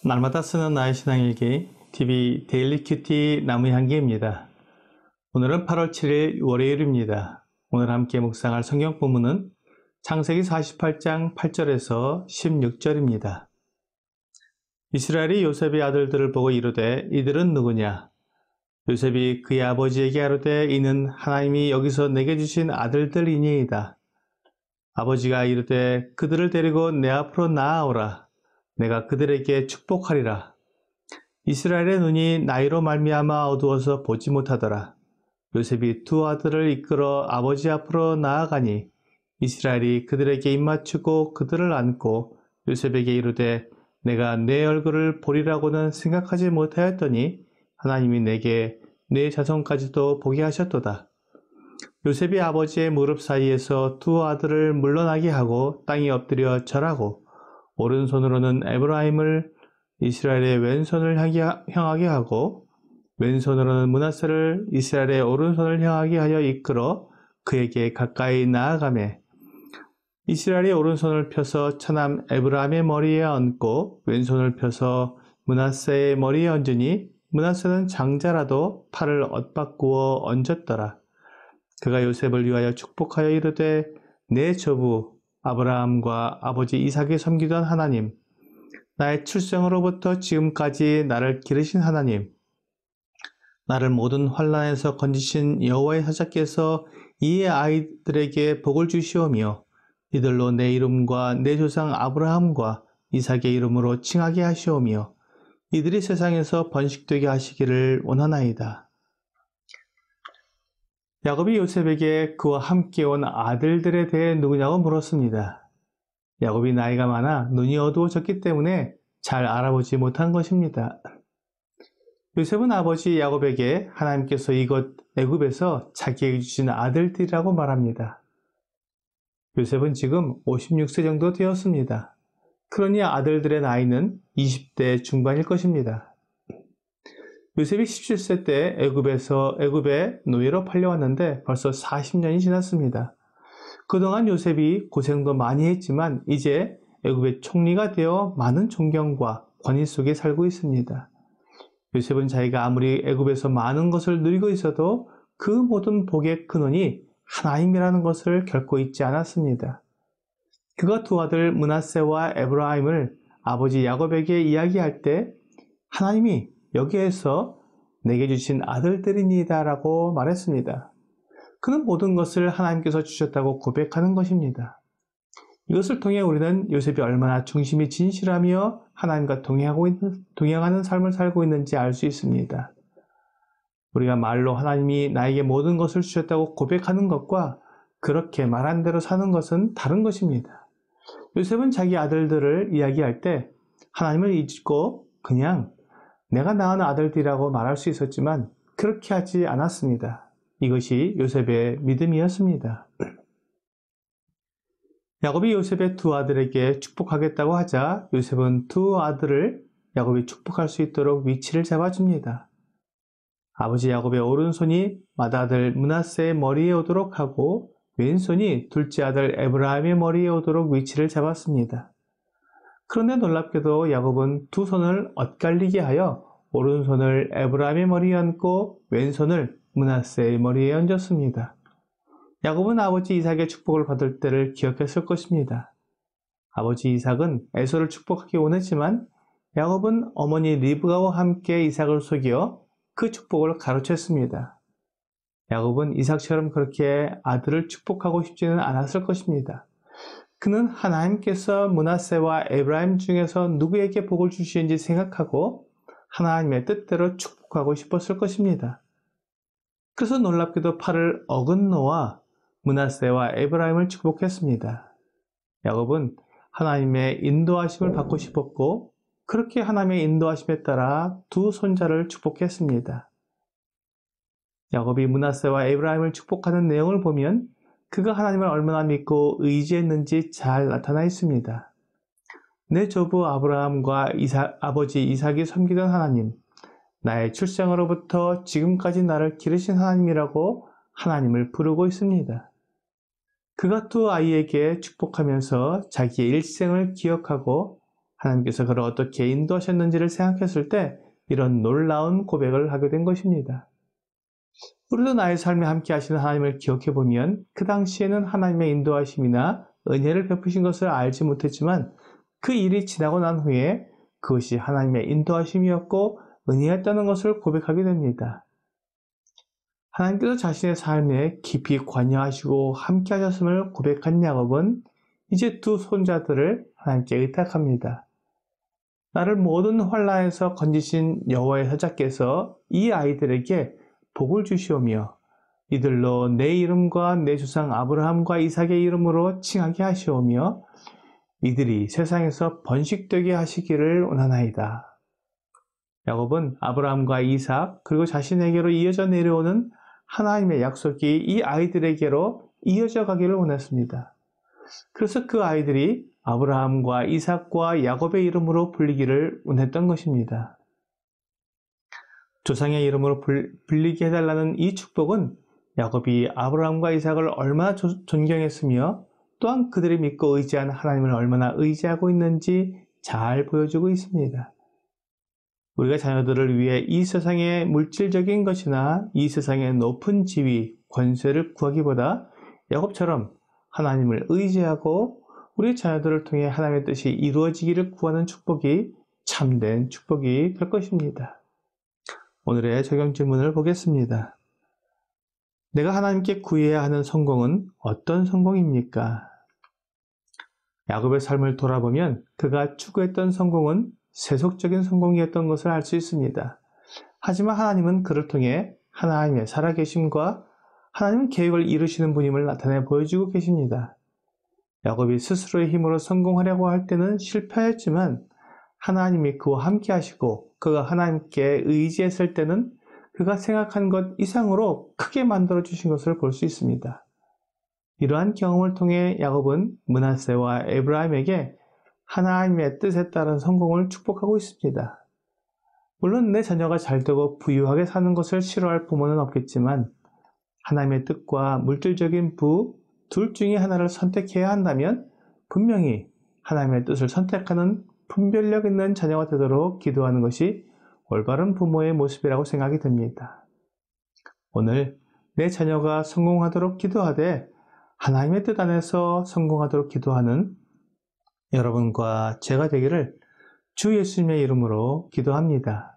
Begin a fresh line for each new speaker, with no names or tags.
날마다 쓰는 나의 신앙일기 TV 데일리 큐티 나무향기입니다. 오늘은 8월 7일 월요일입니다. 오늘 함께 묵상할 성경 본문은 창세기 48장 8절에서 16절입니다. 이스라엘이 요셉의 아들들을 보고 이르되 이들은 누구냐? 요셉이 그의 아버지에게 아뢰되 이는 하나님이 여기서 내게 주신 아들들이니이다. 아버지가 이르되 그들을 데리고 내 앞으로 나아오라. 내가 그들에게 축복하리라. 이스라엘의 눈이 나이로 말미암아 어두워서 보지 못하더라. 요셉이 두 아들을 이끌어 아버지 앞으로 나아가니 이스라엘이 그들에게 입맞추고 그들을 안고 요셉에게 이르되 내가 내 얼굴을 보리라고는 생각하지 못하였더니 하나님이 내게 내 자손까지도 보게 하셨도다. 요셉이 아버지의 무릎 사이에서 두 아들을 물러나게 하고 땅에 엎드려 절하고 오른손으로는 에브라임을 이스라엘의 왼손을 향하게 하고 왼손으로는 므낫세를 이스라엘의 오른손을 향하게 하여 이끌어 그에게 가까이 나아가매 이스라엘이 오른손을 펴서 처남 에브라임의 머리에 얹고 왼손을 펴서 므낫세의 머리에 얹으니 므낫세는 장자라도 팔을 엇바꾸어 얹었더라. 그가 요셉을 위하여 축복하여 이르되 내 조부 아브라함과 아버지 이삭이 섬기던 하나님, 나의 출생으로부터 지금까지 나를 기르신 하나님, 나를 모든 환난에서 건지신 여호와의 사자께서 이 아이들에게 복을 주시오며 이들로 내 이름과 내 조상 아브라함과 이삭의 이름으로 칭하게 하시오며 이들이 세상에서 번식되게 하시기를 원하나이다. 야곱이 요셉에게 그와 함께 온 아들들에 대해 누구냐고 물었습니다. 야곱이 나이가 많아 눈이 어두워졌기 때문에 잘 알아보지 못한 것입니다. 요셉은 아버지 야곱에게 하나님께서 이곳 애굽에서 자기에게 주신 아들들이라고 말합니다. 요셉은 지금 56세 정도 되었습니다. 그러니 아들들의 나이는 20대 중반일 것입니다. 요셉이 17세 때 애굽에 노예로 팔려왔는데 벌써 40년이 지났습니다. 그동안 요셉이 고생도 많이 했지만 이제 애굽의 총리가 되어 많은 존경과 권위 속에 살고 있습니다. 요셉은 자기가 아무리 애굽에서 많은 것을 누리고 있어도 그 모든 복의 근원이 하나님이라는 것을 결코 잊지 않았습니다. 그가 두 아들 므낫세와 에브라임을 아버지 야곱에게 이야기할 때 하나님이 여기에서 내게 주신 아들들이니이다 라고 말했습니다. 그는 모든 것을 하나님께서 주셨다고 고백하는 것입니다. 이것을 통해 우리는 요셉이 얼마나 중심이 진실하며 하나님과 동행하는 삶을 살고 있는지 알 수 있습니다. 우리가 말로 하나님이 나에게 모든 것을 주셨다고 고백하는 것과 그렇게 말한 대로 사는 것은 다른 것입니다. 요셉은 자기 아들들을 이야기할 때 하나님을 잊고 그냥 내가 낳은 아들들이라고 말할 수 있었지만 그렇게 하지 않았습니다. 이것이 요셉의 믿음이었습니다. 야곱이 요셉의 두 아들에게 축복하겠다고 하자 요셉은 두 아들을 야곱이 축복할 수 있도록 위치를 잡아줍니다. 아버지 야곱의 오른손이 맏아들 므낫세의 머리에 오도록 하고 왼손이 둘째 아들 에브라임의 머리에 오도록 위치를 잡았습니다. 그런데 놀랍게도 야곱은 두 손을 엇갈리게 하여 오른손을 에브라임의 머리에 얹고 왼손을 므낫세의 머리에 얹었습니다. 야곱은 아버지 이삭의 축복을 받을 때를 기억했을 것입니다. 아버지 이삭은 에서를 축복하기 원했지만 야곱은 어머니 리브가와 함께 이삭을 속여 그 축복을 가로챘습니다. 야곱은 이삭처럼 그렇게 아들을 축복하고 싶지는 않았을 것입니다. 그는 하나님께서 므낫세와 에브라임 중에서 누구에게 복을 주시는지 생각하고 하나님의 뜻대로 축복하고 싶었을 것입니다. 그래서 놀랍게도 팔을 어긋놓아 므낫세와 에브라임을 축복했습니다. 야곱은 하나님의 인도하심을 받고 싶었고 그렇게 하나님의 인도하심에 따라 두 손자를 축복했습니다. 야곱이 므낫세와 에브라임을 축복하는 내용을 보면 그가 하나님을 얼마나 믿고 의지했는지 잘 나타나 있습니다. 내 조부 아브라함과 아버지 이삭이 섬기던 하나님, 나의 출생으로부터 지금까지 나를 기르신 하나님이라고 하나님을 부르고 있습니다. 그가 두 아이에게 축복하면서 자기의 일생을 기억하고 하나님께서 그를 어떻게 인도하셨는지를 생각했을 때 이런 놀라운 고백을 하게 된 것입니다. 우리도 나의 삶에 함께 하시는 하나님을 기억해 보면 그 당시에는 하나님의 인도하심이나 은혜를 베푸신 것을 알지 못했지만 그 일이 지나고 난 후에 그것이 하나님의 인도하심이었고 은혜였다는 것을 고백하게 됩니다. 하나님께서 자신의 삶에 깊이 관여하시고 함께 하셨음을 고백한 야곱은 이제 두 손자들을 하나님께 의탁합니다. 나를 모든 환난에서 건지신 여호와의 사자께서 이 아이들에게 복을 주시오며 이들로 내 이름과 내 조상 아브라함과 이삭의 이름으로 칭하게 하시오며 이들이 세상에서 번식되게 하시기를 원하나이다. 야곱은 아브라함과 이삭 그리고 자신에게로 이어져 내려오는 하나님의 약속이 이 아이들에게로 이어져 가기를 원했습니다. 그래서 그 아이들이 아브라함과 이삭과 야곱의 이름으로 불리기를 원했던 것입니다. 조상의 이름으로 불리게 해달라는 이 축복은 야곱이 아브라함과 이삭을 얼마나 존경했으며 또한 그들이 믿고 의지한 하나님을 얼마나 의지하고 있는지 잘 보여주고 있습니다. 우리가 자녀들을 위해 이 세상의 물질적인 것이나 이 세상의 높은 지위, 권세를 구하기보다 야곱처럼 하나님을 의지하고 우리 자녀들을 통해 하나님의 뜻이 이루어지기를 구하는 축복이 참된 축복이 될 것입니다. 오늘의 적용 질문을 보겠습니다. 내가 하나님께 구해야 하는 성공은 어떤 성공입니까? 야곱의 삶을 돌아보면 그가 추구했던 성공은 세속적인 성공이었던 것을 알 수 있습니다. 하지만 하나님은 그를 통해 하나님의 살아계심과 하나님 계획을 이루시는 분임을 나타내 보여주고 계십니다. 야곱이 스스로의 힘으로 성공하려고 할 때는 실패했지만 하나님이 그와 함께 하시고 그가 하나님께 의지했을 때는 그가 생각한 것 이상으로 크게 만들어 주신 것을 볼 수 있습니다. 이러한 경험을 통해 야곱은 므낫세와 에브라임에게 하나님의 뜻에 따른 성공을 축복하고 있습니다. 물론 내 자녀가 잘되고 부유하게 사는 것을 싫어할 부모는 없겠지만 하나님의 뜻과 물질적인 부 둘 중에 하나를 선택해야 한다면 분명히 하나님의 뜻을 선택하는 분별력 있는 자녀가 되도록 기도하는 것이 올바른 부모의 모습이라고 생각이 듭니다. 오늘 내 자녀가 성공하도록 기도하되 하나님의 뜻 안에서 성공하도록 기도하는 여러분과 제가 되기를 주 예수님의 이름으로 기도합니다.